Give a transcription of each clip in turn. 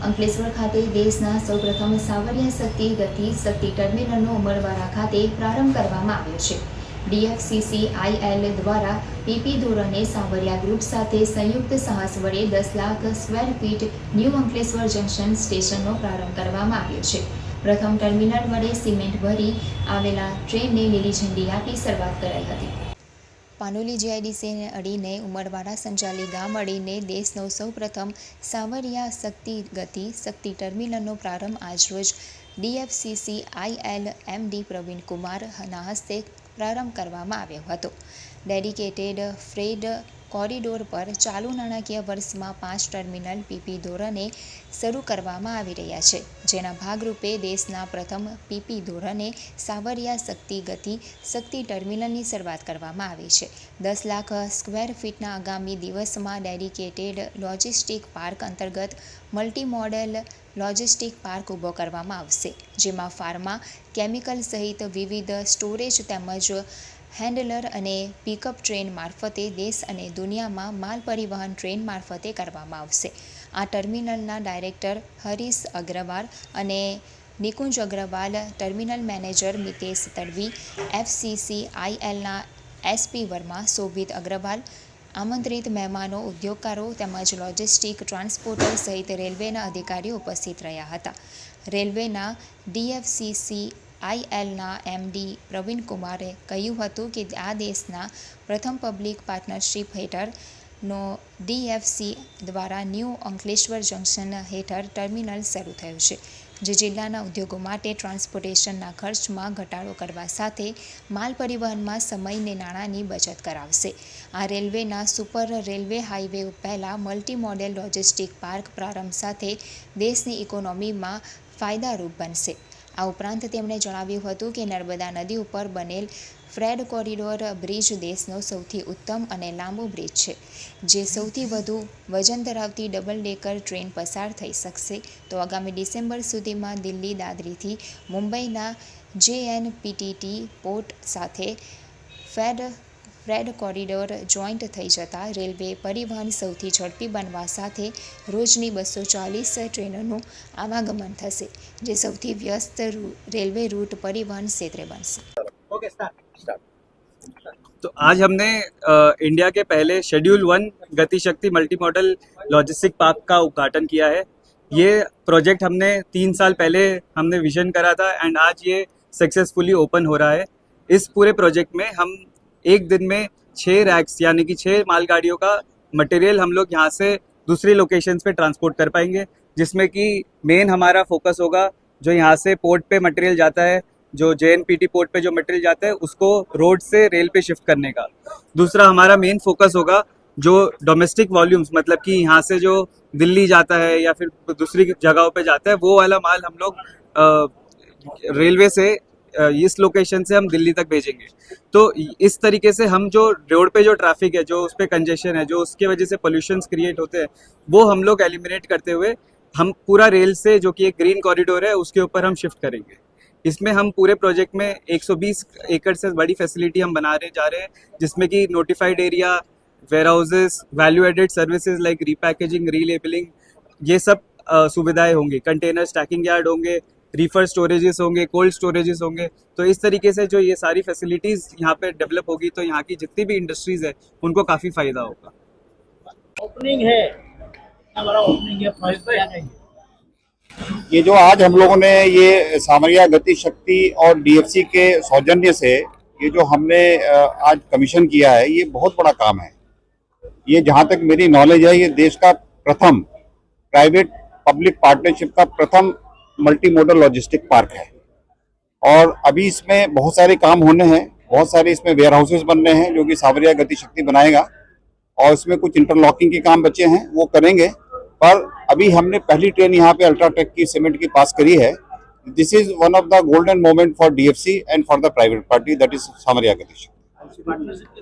અંકલેશ્વર ખાતે દેશના સૌપ્રથમ સાવરિયા શક્તિ ગતિ શક્તિ ટર્મિનલનો ઉમરવાડા ખાતે પ્રારંભ કરવામાં આવ્યો છે. DFCCIL દ્વારા PP ધોરણે સાવરિયા ગ્રુપ સાથે સંયુક્ત સાહસ વડે 10 lakh square feet New Ankleshwar junction સ્ટેશનનો પ્રારંભ કરવામાં આવ્યો છે. પ્રથમ ટર્મિનલ વડે સિમેન્ટ ભરી આવેલા ટ્રેનને લીલી ઝંડી આપી શરૂઆત કરાઈ હતી. પાનોલી GIDCને અડીને ઉમરવાડા સંચાલી ગામ અડીને દેશનો સૌપ્રથમ સાવરિયા શક્તિ ગતિ શક્તિ ટર્મિનલનો પ્રારંભ આજરોજ DFCCIL MD પ્રવીણ કુમારના હસ્તે પ્રારંભ કરવામાં આવ્યો હતો. ડેડિકેટેડ ફ્રેટ કોરિડોર પર ચાલુ નાણાકીય વર્ષમાં 5 ટર્મિનલ PP ધોરણે શરૂ કરવામાં આવી રહ્યા છે, જેના ભાગરૂપે દેશના પ્રથમ PP ધોરણે સાવરિયા શક્તિ ગતિ શક્તિ ટર્મિનલની શરૂઆત કરવામાં આવી છે. 10 લાખ સ્ક્વેર ફીટના આગામી દિવસમાં ડેડિકેટેડ લોજિસ્ટિક પાર્ક અંતર્ગત મલ્ટી મોડેલ લોજિસ્ટિક પાર્ક ઊભો કરવામાં આવશે, જેમાં ફાર્મા, કેમિકલ સહિત વિવિધ સ્ટોરેજ તેમજ હેન્ડલર અને પિકઅપ ટ્રેન મારફતે દેશ અને દુનિયામાં માલ પરિવહન ટ્રેન મારફતે કરવામાં આવશે. આ ટર્મિનલના ડાયરેક્ટર હરીશ અગ્રવાલ અને નિકુંજ અગ્રવાલ, ટર્મિનલ મેનેજર મિતેશ તડવી, FCCILના SP વર્મા, શોભિત અગ્રવાલ, આમંત્રિત મહેમાનો, ઉદ્યોગકારો તેમજ લોજિસ્ટિક ટ્રાન્સપોર્ટર સહિત રેલવેના અધિકારીઓ ઉપસ્થિત રહ્યા હતા. રેલવેના DFCCILના MD પ્રવીણ કુમારે કહ્યું હતું કે આ દેશના પ્રથમ પબ્લિક પાર્ટનરશિપ હેઠળનો DFC દ્વારા ન્યૂ અંકલેશ્વર જંકશન હેઠળ ટર્મિનલ શરૂ થયું છે, જે જિલ્લાના ઉદ્યોગો માટે ટ્રાન્સપોર્ટેશનના ખર્ચમાં ઘટાડો કરવા સાથે માલ પરિવહનમાં સમય અને નાણાંની બચત કરાવશે. આ રેલવેના સુપર રેલવે હાઈવે પહેલાં મલ્ટી મોડેલ લોજિસ્ટિક પાર્ક પ્રારંભ સાથે દેશની ઇકોનોમીમાં ફાયદારૂપ બનશે. આ ઉપરાંત તેમણે જણાવ્યું હતું કે નર્મદા નદી ઉપર બનેલ ફ્રેટ કોરિડોર બ્રિજ દેશનો સૌથી ઉત્તમ અને લાંબો બ્રિજ છે, જે સૌથી વધુ વજન ધરાવતી ડબલ ડેકર ટ્રેન પસાર થઈ શકશે. તો આગામી ડિસેમ્બર સુધીમાં દિલ્હી દાદરીથી મુંબઈના JNPT પોર્ટ સાથે ફ્રેટ કોરિડોર જોઈન્ટ થઈ જતાં રેલવે પરિવહન સૌથી ઝડપી બનવા સાથે રોજની 240 ટ્રેનોનું આવાગમન થશે, જે સૌથી વ્યસ્ત રેલવે रूट परिवहन क्षेत्र बनसे. तो आज हमने इंडिया के पहले शेड्यूल 1 गति शक्ति मल्टी मॉडल लॉजिस्टिक पार्क का उद्घाटन किया है. ये प्रोजेक्ट हमने 3 साल पहले हमने विजन करा था एंड आज ये सक्सेसफुली ओपन हो रहा है. इस पूरे प्रोजेक्ट में हम एक दिन में 6 रैक्स यानी कि 6 मालगाड़ियों का मटेरियल हम लोग यहाँ से दूसरी लोकेशंस पे ट्रांसपोर्ट कर पाएंगे, जिसमें कि मेन हमारा फोकस होगा जो यहाँ से पोर्ट पे मटेरियल जाता है, जो JNPT पोर्ट पे जो मटेरियल जाता है उसको रोड से रेल पे शिफ्ट करने का. दूसरा हमारा मेन फोकस होगा जो डोमेस्टिक वॉल्यूम्स मतलब कि यहाँ से जो दिल्ली जाता है या फिर दूसरी जगहों पे जाता है वो वाला माल हम लोग रेलवे से इस लोकेशन से हम दिल्ली तक भेजेंगे. तो इस तरीके से हम जो रोड पे जो ट्रैफिक है, जो उस पर कंजेशन है, जो उसके वजह से पोल्यूशंस क्रिएट होते हैं, वो हम लोग एलिमिनेट करते हुए हम पूरा रेल से जो कि एक ग्रीन कॉरिडोर है उसके ऊपर हम शिफ्ट करेंगे. इसमें हम पूरे प्रोजेक्ट में 120 एकड़ से बड़ी फैसिलिटी हम बनाने जा रहे हैं, जिसमें कि notified area, warehouses, value added services like repackaging, relabelling, ये सब सुविधाएं होंगी. कंटेनर स्टैकिंग यार्ड होंगे, रीफर स्टोरेजेस होंगे, कोल्ड स्टोरेजेस होंगे. तो इस तरीके से जो ये सारी फैसिलिटीज़ यहाँ पे डेवलप होगी तो यहाँ की जितनी भी इंडस्ट्रीज़ है उनको काफ़ी फ़ायदा होगा. ओपनिंग है, हमारा ओपनिंग है, फर्स्ट क्या नहीं. ये जो आज हम लोगों ने ये सावरिया गति शक्ति और DFC के सौजन्य से ये जो हमने आज कमीशन किया है, ये बहुत बड़ा काम है. ये जहाँ तक मेरी नॉलेज है, ये देश का प्रथम प्राइवेट पब्लिक पार्टनरशिप का प्रथम मल्टी मॉडल लॉजिस्टिक पार्क है. और अभी इसमें बहुत सारे काम होने हैं, बहुत सारे इसमें वेयर हाउसेस बनने हैं जो कि सावरिया गति शक्ति बनाएगा, और इसमें कुछ इंटरलॉकिंग के काम बचे हैं वो करेंगे. पर अभी हमने पहली ट्रेन यहाँ पे अल्ट्राटेक की सीमेंट की पास करी है. This is one of the golden moment for DFC and for the private party, that is सावरिया गति शक्ति.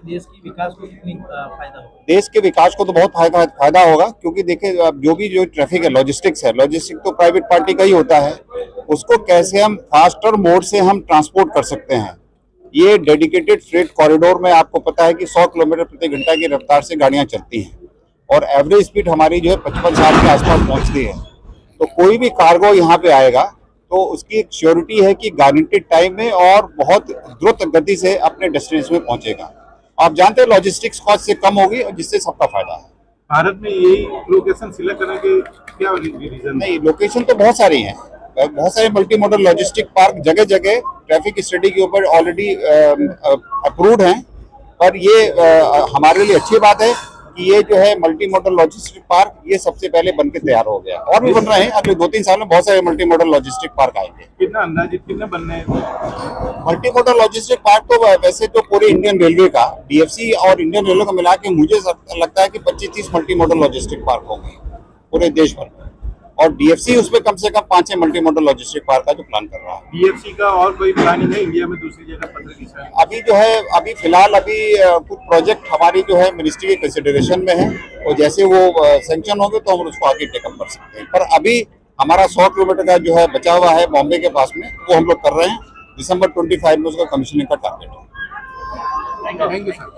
देश की विकास को कितनी फायदा होगा? देश के विकास को तो बहुत फायदा होगा, क्योंकि देखिए जो भी जो ट्रैफिक है, लॉजिस्टिक्स है, लॉजिस्टिक तो प्राइवेट पार्टी का ही होता है, उसको कैसे हम फास्टर मोड से हम ट्रांसपोर्ट कर सकते हैं. ये डेडिकेटेड फ्रेट कॉरिडोर में आपको पता है कि 100 किलोमीटर प्रति घंटा की रफ्तार से गाड़ियां चलती हैं और एवरेज स्पीड हमारी जो है 55-60 के आसपास पहुंचती है. तो कोई भी कार्गो यहाँ पे आएगा तो उसकी एक श्योरिटी है कि गारंटेड टाइम में और बहुत द्रुत गति से अपने डेस्टिनेशन में पहुंचेगा। आप जानते हैं लॉजिस्टिक्स कॉस्ट से कम होगी और जिससे सबका फायदा है। भारत में यही लोकेशन सिलेक्ट करने के क्या रीजन? नहीं, लोकेशन तो बहुत सारी हैं, बहुत सारे मल्टी मॉडल लॉजिस्टिक पार्क जगह जगह ट्रैफिक स्टडी के ऊपर ऑलरेडी अप्रूव्ड हैं। पर ये हमारे लिए अच्छी बात है कि ये जो है मल्टी मॉडल लॉजिस्टिक पार्क ये सबसे पहले बन के तैयार हो गया और भी बन रहे हैं। अगले 2-3 साल में बहुत सारे मल्टी मॉडल लॉजिस्टिक पार्क आएंगे। कितना अंदाजित कितने बनने हैं? मल्टी मॉडल लॉजिस्टिक पार्क तो वैसे तो पूरे इंडियन रेलवे का, डीएफसी और इंडियन रेलवे को मिला के मुझे लगता है कि 25-30 मल्टी मॉडल लॉजिस्टिक पार्क होंगे पूरे देश भर में, और डीएफसी उसमें कम से कम 5-6 मल्टी मॉडल लॉजिस्टिक पार्क का जो प्लान कर रहा है। डीएफसी का और कोई प्लानिंग है इंडिया में दूसरी जगह पत्र की साथ? अभी जो है अभी फिलहाल कुछ प्रोजेक्ट हमारी जो है मिनिस्ट्री के कंसिडरेशन में है और जैसे वो सैंक्शन होंगे तो हम उसको आगे टेकअप कर सकते हैं। पर अभी हमारा 100 किलोमीटर का जो है बचा हुआ है बॉम्बे के पास में, वो हम लोग कर रहे हैं। दिसंबर 25 में उसका कमीशनिंग का टारगेट है। Thank you sir.